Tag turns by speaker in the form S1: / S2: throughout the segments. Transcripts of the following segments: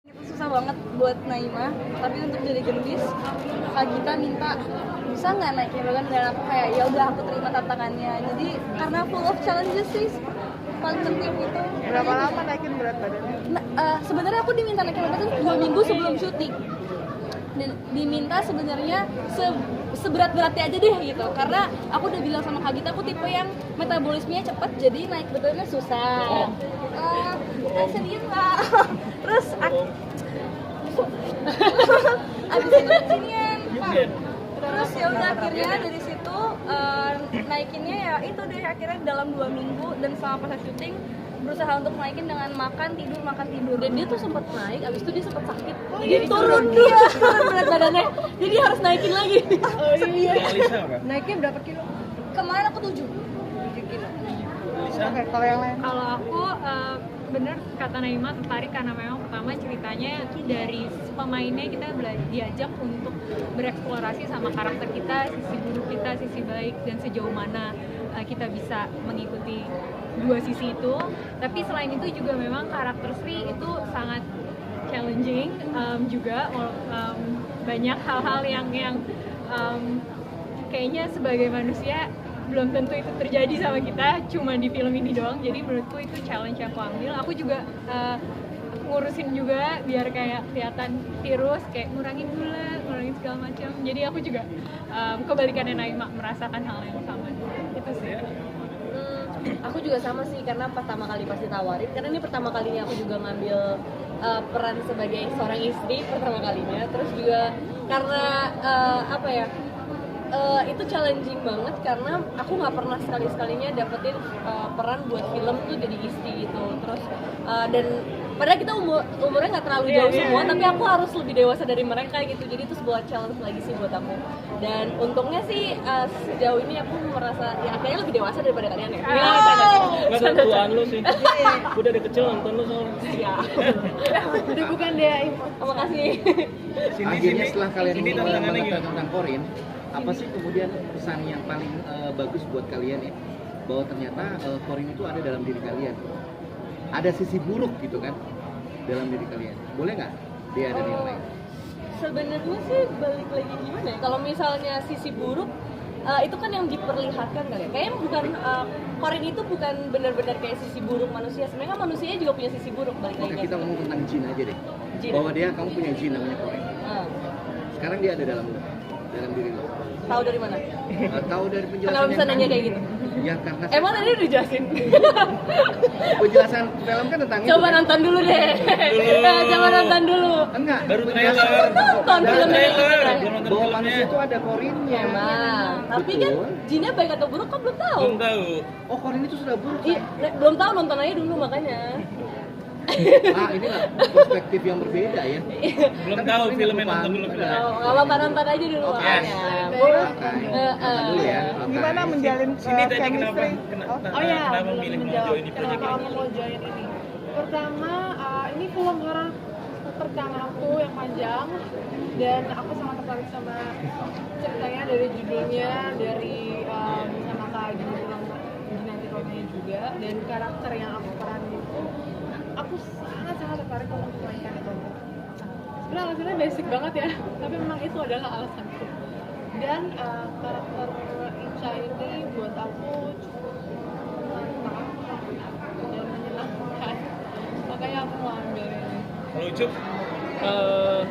S1: Itu susah banget buat Naima, tapi untuk jadi gendis Kak Gita minta bisa nggak naikin berat badan, dan aku kayak ya udah aku terima tantangannya. Jadi karena full of challenges sih, paling penting itu.
S2: Berapa lama naikin berat badannya?
S1: Sebenarnya aku diminta naikin berat badan 2 minggu sebelum syuting. Dan diminta sebenarnya seberat-beratnya aja deh gitu, karena aku udah bilang sama Kak Gita aku tipe yang metabolismenya cepat, jadi naik berat badannya susah. Serius lah. Terus abis ini terus ya udah akhirnya dari situ naikinnya ya itu deh akhirnya dalam 2 minggu, dan selama proses syuting berusaha untuk naikin dengan makan tidur. Dan dia tuh sempat naik, abis itu dia sempat sakit, jadi turun dia berat badannya, jadi harus naikin lagi.
S2: Iya.
S3: Lisa apa?
S2: Naiknya berapa kilo?
S1: Kemarin aku 7
S2: kilo.
S3: Lisa?
S2: Oke, kalau yang lain?
S4: Kalau aku bener kata Naima tertarik karena memang pertama ceritanya dari pemainnya kita diajak untuk bereksplorasi sama karakter kita, sisi buruk kita, sisi baik, dan sejauh mana kita bisa mengikuti dua sisi itu. Tapi selain itu juga memang karakter Sri itu sangat challenging juga, banyak hal-hal yang kayaknya sebagai manusia belum tentu itu terjadi sama kita, cuma di film ini doang. Jadi menurutku itu challenge yang aku ambil. Aku juga ngurusin juga biar kayak kelihatan tirus, kayak ngurangin gula, ngurangin segala macam. Jadi aku juga kebalikannya Naima, merasakan hal yang sama. Itu sih.
S5: Aku juga sama sih, karena pertama kali pas ditawarin, karena ini pertama kalinya aku juga ngambil peran sebagai seorang istri pertama kalinya. Terus juga karena itu challenging banget, karena aku nggak pernah sekali-sekalinya dapetin peran buat film tuh jadi istri gitu. Terus dan padahal kita umurnya nggak terlalu jauh semua, tapi aku harus lebih dewasa dari mereka gitu. Jadi itu sebuah challenge lagi sih buat aku. Dan untungnya sih sejauh ini aku merasa ya akhirnya lebih dewasa daripada kalian ya.
S3: Nggak tentuan lu sih. Udah dari kecil nonton lu soalnya.
S5: Iya.
S2: Udah bukan dia.
S5: Terima kasih.
S6: Akhirnya setelah kalian
S3: Cindy tantangannya
S6: mengetahui
S3: gimana?
S6: tentang Corin, apa sih kemudian pesan yang paling bagus buat kalian ya? Bahwa ternyata Corin itu ada dalam diri kalian. Ada sisi buruk gitu kan dalam diri kalian. Boleh nggak dia ada yang lain?
S5: Sebenarnya sih balik lagi gimana ya? Kalau misalnya sisi buruk itu kan yang diperlihatkan kali ya. Kayaknya bukan Corin itu bukan benar-benar kayak sisi buruk manusia. Sebenarnya kan manusianya juga punya sisi buruk, balik lagi.
S6: Oke, kita ngomong tentang jin aja deh.
S5: Jin.
S6: Bahwa kamu punya jin namanya Corin. Sekarang dia ada dalam diri lo.
S5: Tahu dari mana?
S6: Tahu dari penjelasan.
S5: Kenapa bisa
S6: yang
S5: nanya
S6: tadi.
S5: kayak gitu?
S6: Ya karena
S5: Emang tadi udah dijelasin?
S6: penjelasan film kan tentang
S5: Coba
S6: itu.
S5: nonton dulu deh. Coba nonton dulu.
S6: Enggak.
S3: Baru trailer.
S5: Nonton
S3: Baru
S5: filmnya.
S3: trailer. Belum nonton
S6: Bahwa
S3: filmnya.
S6: manusia itu ada Corinnya.
S5: Emang. Tapi kan
S6: Betul.
S5: jinnya baik atau buruk kan belum tahu.
S3: Belum tahu.
S6: Oh, Corin itu sudah buruk.
S5: Iya, belum tahu, nonton aja dulu makanya.
S6: Ini lah perspektif yang berbeda ya.
S3: Belum
S6: Tapi
S3: tahu
S6: Corin
S3: filmnya,
S6: aku
S3: nonton
S6: paham
S3: dulu
S6: ada.
S3: filmnya.
S5: Nggak apa-apa, nonton aja dulu
S6: Oke.
S5: makanya.
S6: Nonton dulu ya. Oke.
S2: Gimana menjalin
S3: Sini tadi kenapa
S2: chemistry?
S3: kenapa memilih mau join di project
S2: Kenapa
S3: ini?
S2: aku mau join ini? Pertama, ini film horor pertama aku yang panjang, dan aku sangat tertarik sama ceritanya, dari judulnya, dari sama Kak Ginanti Romanya juga, dan karakter yang aku peranin itu aku sangat tertarik untuk memainkan itu. Sebenarnya alasannya basic banget ya, tapi memang itu adalah alasanku. Dan karakter Ica ini buat aku cukup menantang dan menyenangkan, makanya aku mau ambil ini.
S3: Kalau Ucup,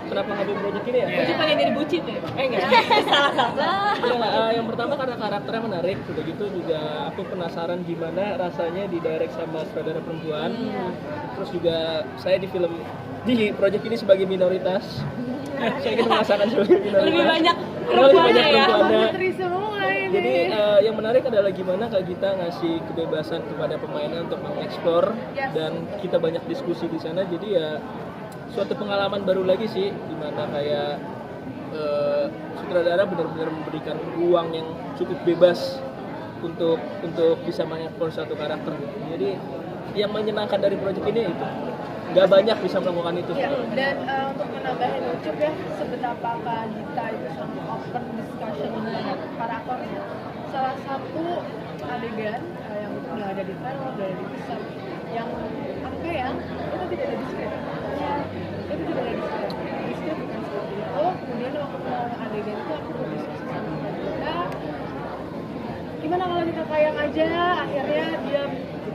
S7: Kenapa ngambil project ini ya?
S3: Iya.
S5: Ucup pengen jadi bucin ya?
S7: Enggak.
S5: Salah.
S7: Yang pertama karena karakternya menarik, udah gitu juga aku penasaran gimana rasanya didirect sama sutradara perempuan. Terus juga saya di project ini sebagai minoritas. Saya ingin merasakan sebagai minoritas.
S5: Lebih banyak
S7: Lebih banyak
S5: perempuannya ya.
S7: perempuannya.
S2: Putri semua ini.
S7: Jadi yang menarik adalah gimana Kak Gita ngasih kebebasan kepada pemainnya untuk mengeksplor, dan kita banyak diskusi di sana. Jadi ya suatu pengalaman baru lagi sih, dimana kayak sutradara benar-benar memberikan ruang yang cukup bebas untuk bisa mengeksplor satu karakter. Jadi yang menyenangkan dari proyek ini itu nggak banyak bisa melakukan itu.
S2: Ya, dan untuk menambahin Ucup ya, sebetapa Kak Gita itu sangat open discussion dengan para aktornya. Salah satu adegan yang udah ada di trailer, udah ada di teaser, yang apa ya, itu tidak ada di script. Itu aja akhirnya dia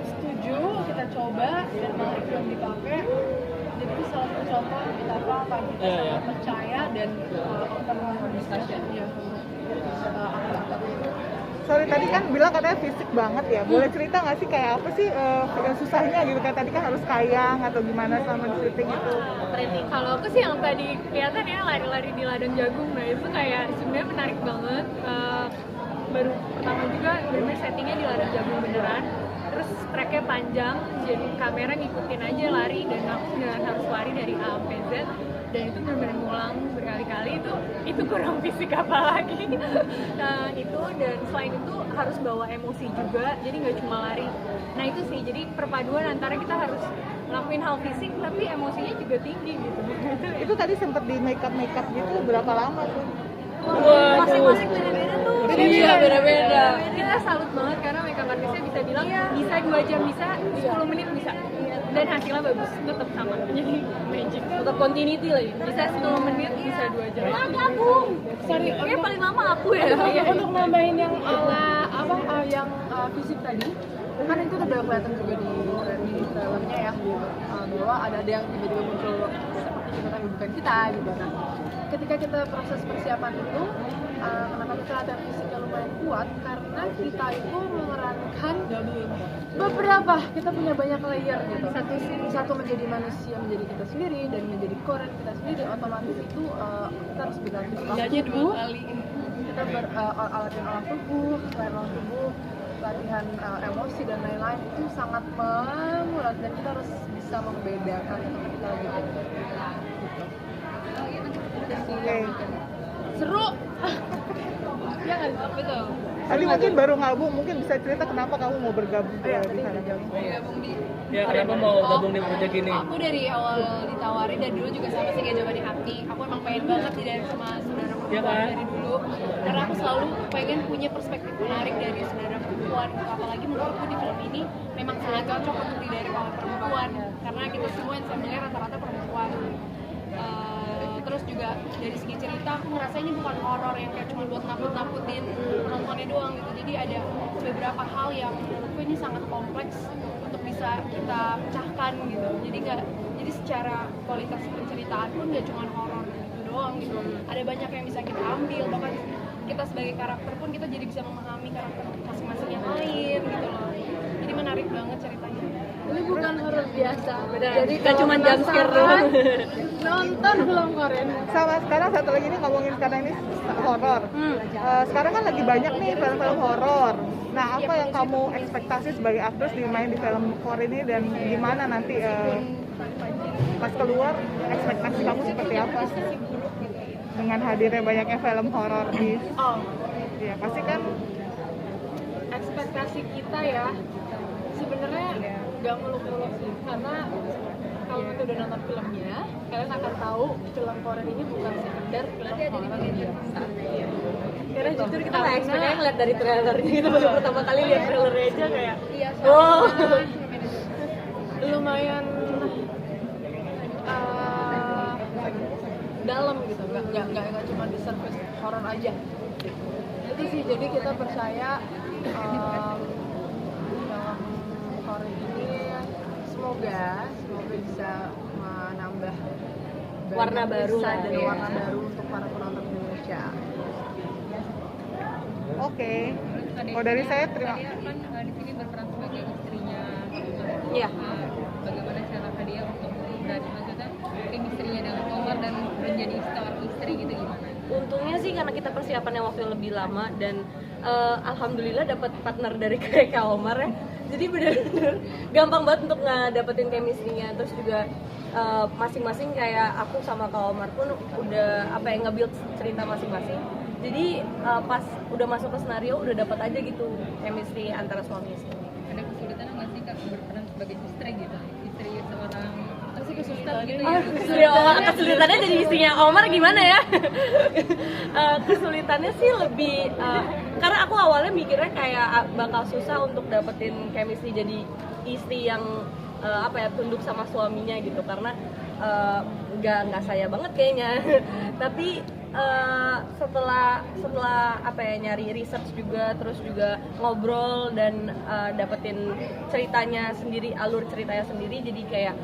S2: setuju kita coba dan malah belum dipakai. Jadi itu salah satu contoh betapa kita sangat percaya dan open discussion ya.
S8: Sorry tadi kan bilang katanya fisik banget ya. Boleh cerita nggak sih kayak apa sih yang susahnya gitu kan? Tadi kan harus kayang atau gimana selama di syuting itu?
S4: Kalau aku sih yang tadi kelihatan ya lari-lari di ladang jagung, nah itu kayak sebenarnya menarik banget. Baru pertama juga bener settingnya di ladang jagung beneran. Terus tracknya panjang, jadi kamera ngikutin aja lari dan aku beneran harus lari dari A sampai Z. Dan itu benar-benar ngulang berkali-kali, itu kurang fisik apa lagi. Nah itu, dan selain itu harus bawa emosi juga, jadi nggak cuma lari. Nah itu sih, jadi perpaduan antara kita harus ngelakuin hal fisik tapi emosinya juga tinggi gitu.
S8: Itu tadi sempat di make up gitu berapa lama tuh?
S1: Masing-masing beda-beda tuh.
S5: Iya, beda-beda.
S4: Kita salut banget karena makeup artisnya bisa bilang bisa 2 jam, bisa 10 menit bisa, dan hasilnya bagus, tetap sama, jadi magic,
S5: Tetap continuity lagi.
S4: bisa 10 menit, bisa 2 jam.
S2: Sorry,
S1: Kayaknya paling lama aku ya.
S2: untuk nambahin yang yang fisik tadi, kan itu udah kelihatan juga di filmnya ya, bahwa ada yang tiba-tiba muncul seperti kita tapi bukan kita gitu. Nah, ketika kita proses persiapan itu, kenapa kita latihan fisiknya lumayan kuat? Karena kita itu memerankan beberapa, kita punya banyak layer gitu. Satu menjadi manusia, menjadi kita sendiri, dan menjadi Korean kita sendiri. Otomatis itu kita harus berlatih olah tubuh. Kita latihan olah tubuh, selain olah tubuh, latihan emosi dan lain-lain itu sangat menguras, dan kita harus bisa membedakan ketika kita lagi gitu.
S8: Oke.
S2: Seru. Ya nggak sih? Betul.
S8: Tadi mungkin baru gabung, mungkin bisa cerita kenapa kamu mau bergabung di sana?
S7: Ya kenapa mau gabung di proyek ini?
S9: Aku dari awal ditawari dan dulu juga sama sih kayak Jawaban Hati. Aku emang pengen banget sih dari sama saudara perempuan
S7: Ya kan?
S9: dari dulu. Karena aku selalu pengen punya perspektif menarik dari saudara perempuan. Apalagi menurutku di film ini memang sangat cocok untuk didirect oleh perempuan. Karena kita semua yang saya melihat rata-rata perempuan. Terus juga dari segi cerita aku ngerasa ini bukan horor yang kayak cuma buat nakut-nakutin penontonnya doang gitu. Jadi ada beberapa hal yang menurutku ini sangat kompleks untuk bisa kita pecahkan gitu. Jadi secara kualitas penceritaan pun gak cuma horor gitu doang gitu. Ada banyak yang bisa kita ambil, bahkan kita sebagai karakter pun kita jadi bisa memahami karakter masing-masing yang lain gitu loh. Jadi menarik banget ceritanya.
S2: Ini bukan horor biasa.
S5: Jadi gak cuma jump scare doang.
S2: Nonton film Korea.
S8: Sama sekarang satu lagi nih ngomongin karena ini horor. Sekarang kan lagi banyak nih film-film horor. Nah, apa yang kamu ekspektasi sebagai aktris dimain di film horor ini, dan gimana nanti pas keluar ekspektasi kamu seperti apa dengan hadirnya banyaknya film horor di? Ya pasti kan.
S2: Ekspektasi kita ya sebenarnya nggak muluk-muluk sih, karena kalau kita udah nonton filmnya, kalian akan tahu film Korea ini bukan sekedar film horor biasa.
S5: Karena jujur kita nggak expect aja ngeliat dari trailernya, kita baru pertama kali lihat trailernya aja kayak
S2: Lumayan dalam gitu, nggak cuma di surface horor aja. Itu sih, jadi kita percaya film horor ini semoga bisa menambah
S5: warna baru
S2: dan
S5: lah,
S2: warna baru untuk para penonton Indonesia.
S8: Oke. Oh, dari saya terima.
S4: Kan di sini berperan sebagai istrinya.
S5: Iya.
S4: Bagaimana cara dia untuk maksudnya istrinya dengan Omar dan menjadi seorang istri gitu gimana?
S5: Untungnya sih karena kita persiapannya waktu yang lebih lama, dan alhamdulillah dapat partner dari kayak Kak Omar ya. Jadi benar-benar gampang banget untuk ngedapetin chemistry-nya. Terus juga masing-masing kayak aku sama Kak Omar pun udah nge-build cerita masing-masing. Jadi pas udah masuk ke skenario udah dapat aja gitu chemistry antara suami istri.
S4: Ada kesulitan nggak sih Kak berperan sebagai istri gitu? Istri seorang
S9: Pasti kesulitan gitu
S5: Kesulitannya jadi istrinya Omar gimana ya? Kesulitannya sih lebih karena aku awalnya mikirnya kayak bakal susah untuk dapetin chemistry jadi istri yang tunduk sama suaminya gitu, karena nggak saya banget kayaknya. Tapi setelah nyari research juga, terus juga ngobrol dan dapetin ceritanya sendiri, alur ceritanya sendiri, jadi kayak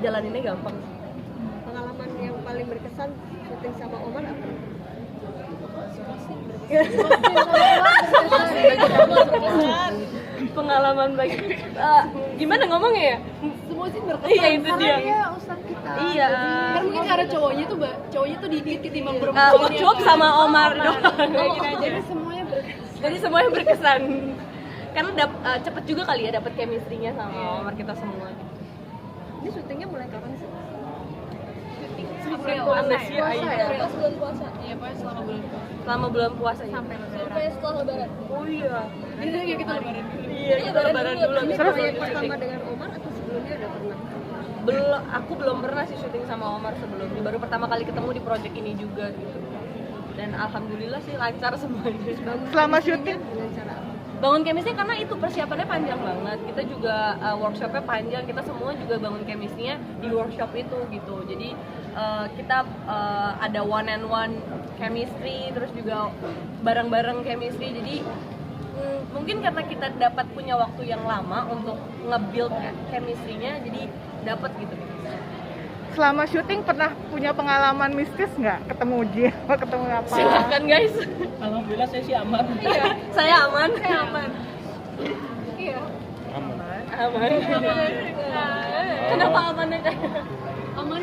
S5: jalaninnya gampang.
S10: Pengalaman yang paling berkesan syuting sama Omar apa?
S5: Pengalaman bagi gimana ngomongnya ya?
S9: Semua sih berkesan.
S5: Iya itu dia. Iya.
S9: Karena mungkin karena cowoknya tuh dikit ketimbang perempuan.
S5: Ucup sama Omar doang.
S9: Jadi semuanya berkesan.
S5: Jadi semuanya berkesan. Karena cepet juga kali ya dapet chemistry-nya sama Omar kita semua.
S10: Ini syutingnya mulai kapan sih?
S9: April
S5: Amnesia ya.
S1: Pas bulan puasa
S9: Iya, pokoknya selama bulan puasa.
S5: Selama bulan puasa ya.
S1: sampai setelah lebaran.
S5: Oh iya.
S9: Jadi kayak kita lebaran dulu.
S5: Iya, kita lebaran dulu.
S10: Ini
S5: Terus
S10: proyek pertama dengan Omar atau sebelumnya udah pernah?
S5: aku belum pernah sih syuting sama Omar sebelumnya. Baru pertama kali ketemu di project ini juga gitu. Dan alhamdulillah sih lancar semuanya.
S8: Selama syuting
S10: Dengan cara apa?
S5: Bangun chemistry karena itu persiapannya panjang banget. Kita juga workshopnya panjang. Kita semua juga bangun chemistry-nya di workshop itu gitu. Jadi kita ada one and one chemistry, terus juga bareng-bareng chemistry. Jadi mungkin karena kita dapat punya waktu yang lama untuk nge-build chemistry-nya, jadi dapat gitu.
S8: selama syuting pernah punya pengalaman mistis nggak? Ketemu Jin, ketemu apa?
S5: Silakan guys.
S7: Alhamdulillah saya sih aman.
S5: Iya, saya aman. Saya aman.
S9: Iya.
S5: Aman. Kenapa amannya kayak?
S9: Aman.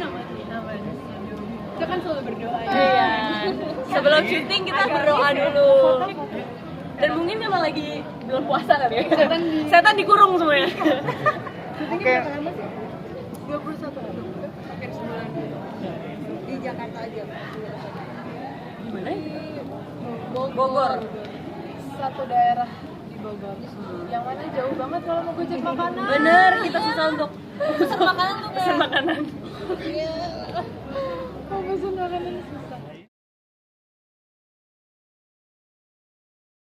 S9: Kita kan selalu berdoa ya.
S5: Iya. Sebelum syuting kita berdoa dulu. Dan mungkin memang lagi bulan puasa kan ya. Setan dikurung semuanya.
S8: Oke.
S9: 21 hampir sebulan.
S10: Di Jakarta aja.
S5: Gimana? Bogor.
S2: Satu daerah di Bogor. Yang mana jauh banget kalau mau gojek makanan.
S5: Bener, kita susah untuk pesan makanan tuh. Pesan makanan.
S2: Mau pesen makanan susah.